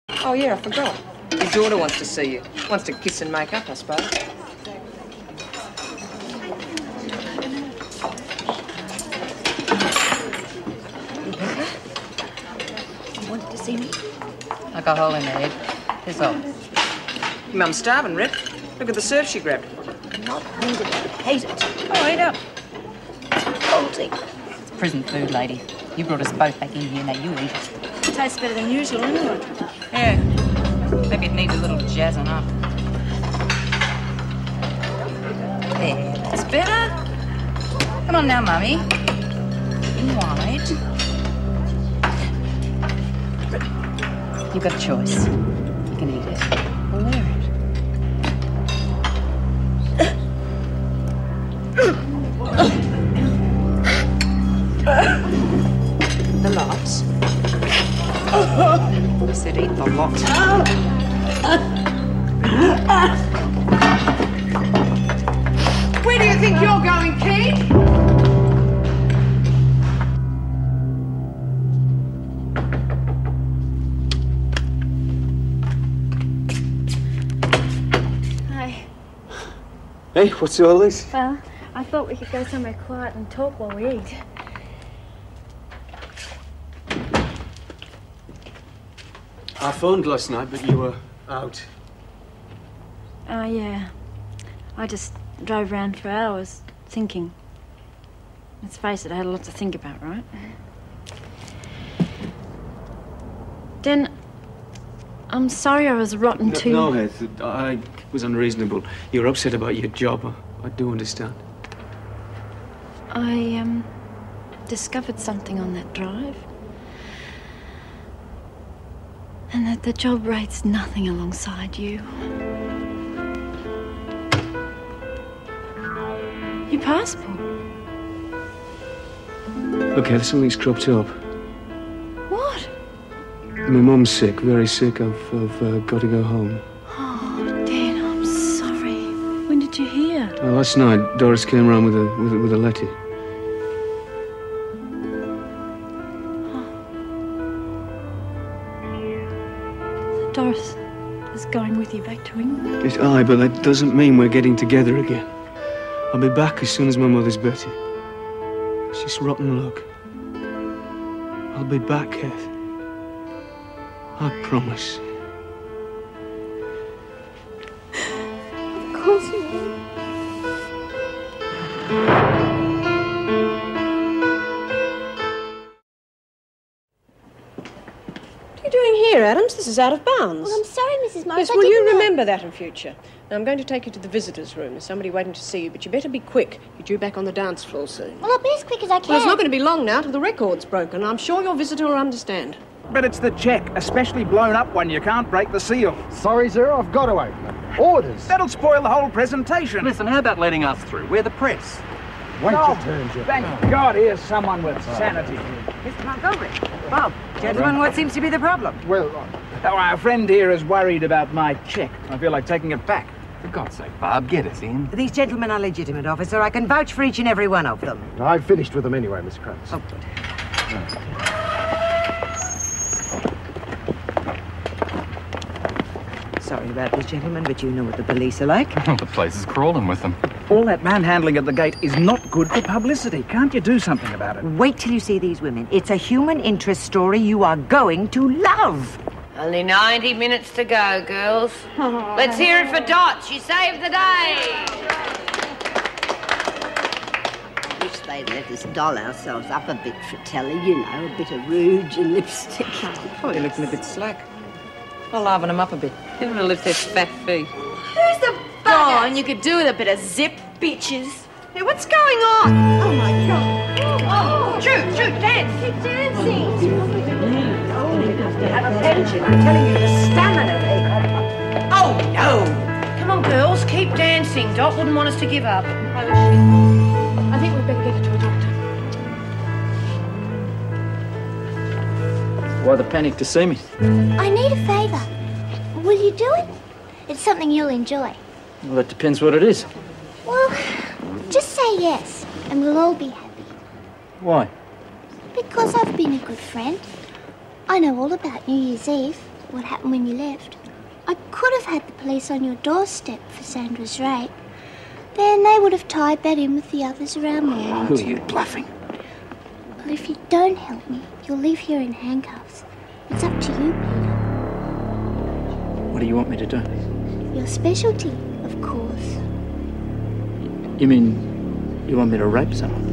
Oh, yeah, I forgot. Your daughter wants to see you. Wants to kiss and make up, I suppose. You wanted to see me? I got a hole in the head. Piss off. Your mum's starving, Rip. Look at the surf she grabbed. I'm not hungry. I hate it. Oh, eat up. Revolting. It's prison food, lady. You brought us both back in here, now you eat it. It tastes better than usual, anyway. Yeah. Maybe it needs a little jazzing up. There, that's better. Come on now, Mummy. In wide. You've got a choice. You can eat it or wear it. The lots. I said eat the lot. Where do you think you're going, Keith? Hi. Hey, what's all this? Well, I thought we could go somewhere quiet and talk while we eat. I phoned last night, but you were out. Oh, yeah. I just drove around for hours, thinking. Let's face it, I had a lot to think about, right? Den, I'm sorry I was rotten too. No, Heath, I was unreasonable. You were upset about your job. I do understand. I, discovered something on that drive. And that the job rates nothing alongside you. Your passport. Look, Heath, something's cropped up. What? My mum's sick, very sick. I've got to go home. Oh, Dan, I'm sorry. When did you hear? Last night, Doris came round with a letter. Doris is going with you back to England. It's aye, but that doesn't mean we're getting together again. I'll be back as soon as my mother's better. It's just rotten luck. I'll be back, Heath. I promise. Of course you will. What are you doing here, Adams? This is out of bounds. Well, I'm sorry, Mrs. Morris. Yes, will you remember that in future? Now, I'm going to take you to the visitors' room. There's somebody waiting to see you, but you better be quick. You're due back on the dance floor soon. Well, I'll be as quick as I can. Well, it's not going to be long now till the record's broken. I'm sure your visitor will understand. But it's the check, especially blown up one. You can't break the seal. Sorry, sir, I've got to open it. Orders. That'll spoil the whole presentation. Listen, how about letting us through? We're the press. Wait your turn, Jeff. Thank God here's someone with sanity. Mr. Montgomery. Bob, gentlemen, what seems to be the problem? Well, Oh, our friend here is worried about my check. I feel like taking it back. For God's sake, Bob, get us in. These gentlemen are legitimate, officer. I can vouch for each and every one of them. I've finished with them anyway, Miss Krantz. Oh, good. Sorry about this, gentlemen, but you know what the police are like. The place is crawling with them. All that manhandling at the gate is not good for publicity. Can't you do something about it? Wait till you see these women. It's a human interest story you are going to love. Only 90 minutes to go, girls. Let's hear it for Dot. She saved the day. Wish they'd let us doll ourselves up a bit for telly, you know, a bit of rouge and lipstick. Probably looking a bit slack. I'll liven them up a bit. Give them to lift their fat feet. Who's the bugger? Oh, and you could do with a bit of zip, bitches. Hey, what's going on? Oh, my God. Oh, Shoot, dance. keep dancing. Have a pension. I'm telling you, the stamina they have. Oh, no. Come on, girls, keep dancing. Dot wouldn't want us to give up. I think we'd better get her to a doctor. Why the panic to see me? I need a favour. Will you do it? It's something you'll enjoy. Well, that depends what it is. Well, just say yes, and we'll all be happy. Why? Because I've been a good friend. I know all about New Year's Eve. what happened when you left. I could have had the police on your doorstep for Sandra's rape. Then they would have tied that in with the others around Mornington. Who are you bluffing? Well, if you don't help me, you'll leave here in handcuffs. It's up to you, Peter. What do you want me to do? Your specialty, of course. You mean you want me to rape someone?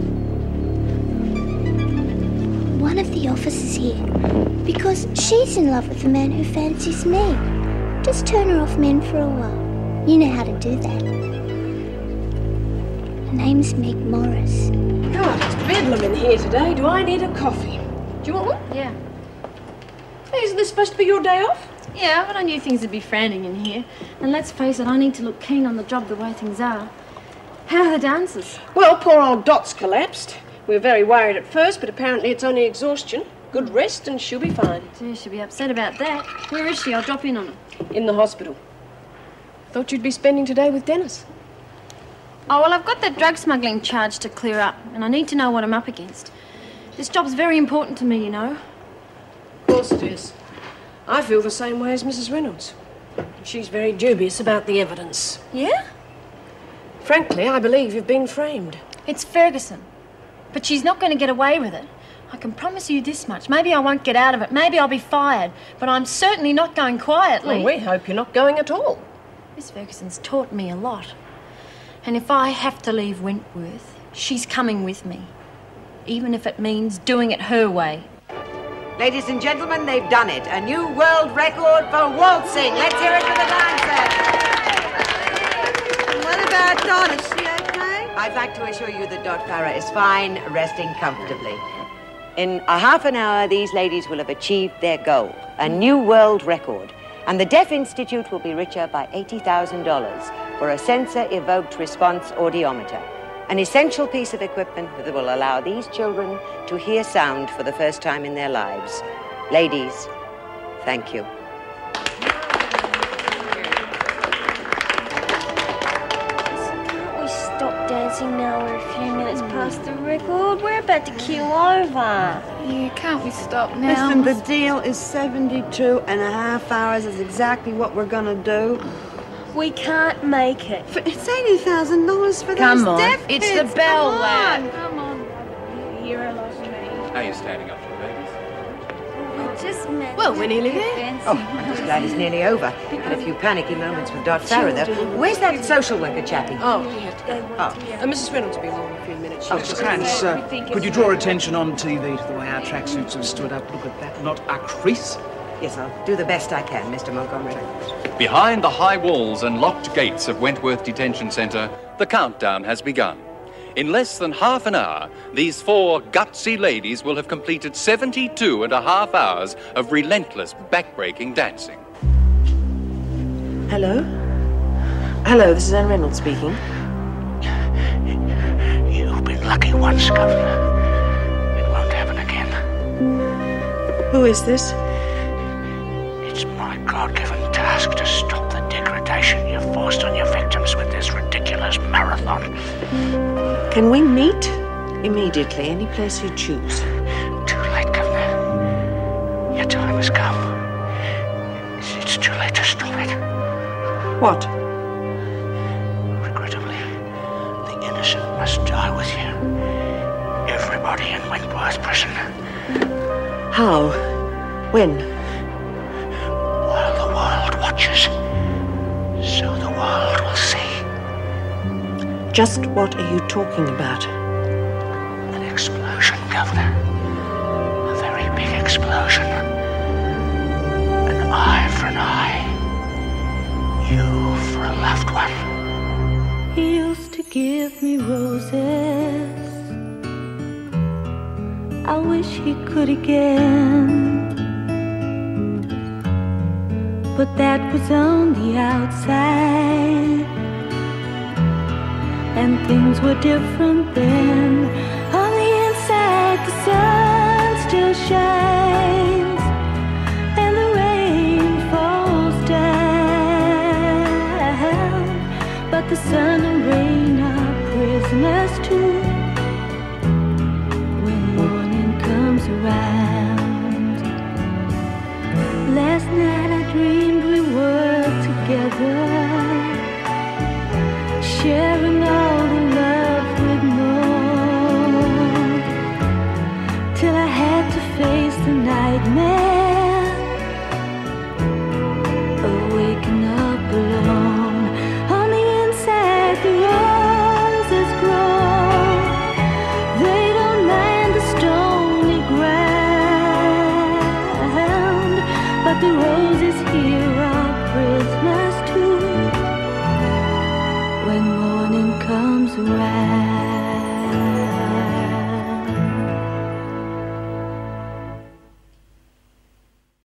One of the officers here. Because she's in love with the man who fancies me. Just turn her off men for a while. You know how to do that. Her name's Meg Morris. God, it's bedlam in here today. Do I need a coffee? Do you want one? Yeah. Hey, isn't this supposed to be your day off? Yeah, but I knew things would be frowning in here. And let's face it, I need to look keen on the job the way things are. How are the dancers? Well, poor old Dot's collapsed. We were very worried at first, but apparently it's only exhaustion. Good rest and she'll be fine. Gee, she'll be upset about that. Where is she? I'll drop in on her. In the hospital. Thought you'd be spending today with Dennis. Oh, well, I've got that drug smuggling charge to clear up, and I need to know what I'm up against. This job's very important to me, you know. Of course it is. I feel the same way as Mrs. Reynolds. She's very dubious about the evidence. Yeah? Frankly, I believe you've been framed. It's Ferguson. But she's not going to get away with it. I can promise you this much. Maybe I won't get out of it. Maybe I'll be fired. But I'm certainly not going quietly. Well, we hope you're not going at all. Miss Ferguson's taught me a lot. And if I have to leave Wentworth, she's coming with me. Even if it means doing it her way. Ladies and gentlemen, they've done it. A new world record for waltzing. Let's hear it for the dancers. What about Dot? Is she okay? I'd like to assure you that Dot Farah is fine, resting comfortably. In a half an hour, these ladies will have achieved their goal, a new world record. And the Deaf Institute will be richer by $80,000 for a sensor-evoked response audiometer, an essential piece of equipment that will allow these children to hear sound for the first time in their lives. Ladies, thank you. Can't we stop dancing now? We're a few minutes past the record. We're about to keel over. Yeah, can't we stop now? Listen, the deal is 72.5 hours. Is exactly what we're gonna do. We can't make it. But it's $80,000 for Come those on, deaf it's kids. the bell, Come lad. on. Come on, you hear her like me. How are you standing up for the babies? We just met. Well, we're nearly there. Oh, I'm just glad it's nearly over. Had a few panicky moments with Dot Farah, though. Where's that social worker chappie? Oh, we have to go. Oh. Mrs. Reynolds will be along in a few minutes. Oh, Mr. Krantz, could you draw attention on TV to the way our tracksuits have stood up? Look at that, not a crease. Yes, I'll do the best I can, Mr. Montgomery. Behind the high walls and locked gates of Wentworth Detention Centre, the countdown has begun. In less than half an hour, these four gutsy ladies will have completed 72.5 hours of relentless, backbreaking dancing. Hello? Hello, this is Anne Reynolds speaking. You've been lucky once, Governor. It won't happen again. Who is this? It's my God-given task to stop the degradation you've forced on your victims with this ridiculous marathon. Can we meet? Immediately, any place you choose. Too late, Governor. Your time has come. It's too late to stop it. What? Regrettably, the innocent must die with you. Everybody in Wentworth Prison. How? When? While the world watches, so the world will see. Just what are you talking about? An explosion, Governor. A very big explosion. An eye for an eye. You for a loved one. He used to give me roses. I wish he could again. But that was on the outside, and things were different then. On the inside, the sun still shines, and the rain falls down. But the sun and rain are prisoners too. When morning comes around, last night together, sharing all the love with more, till I had to face the nightmare.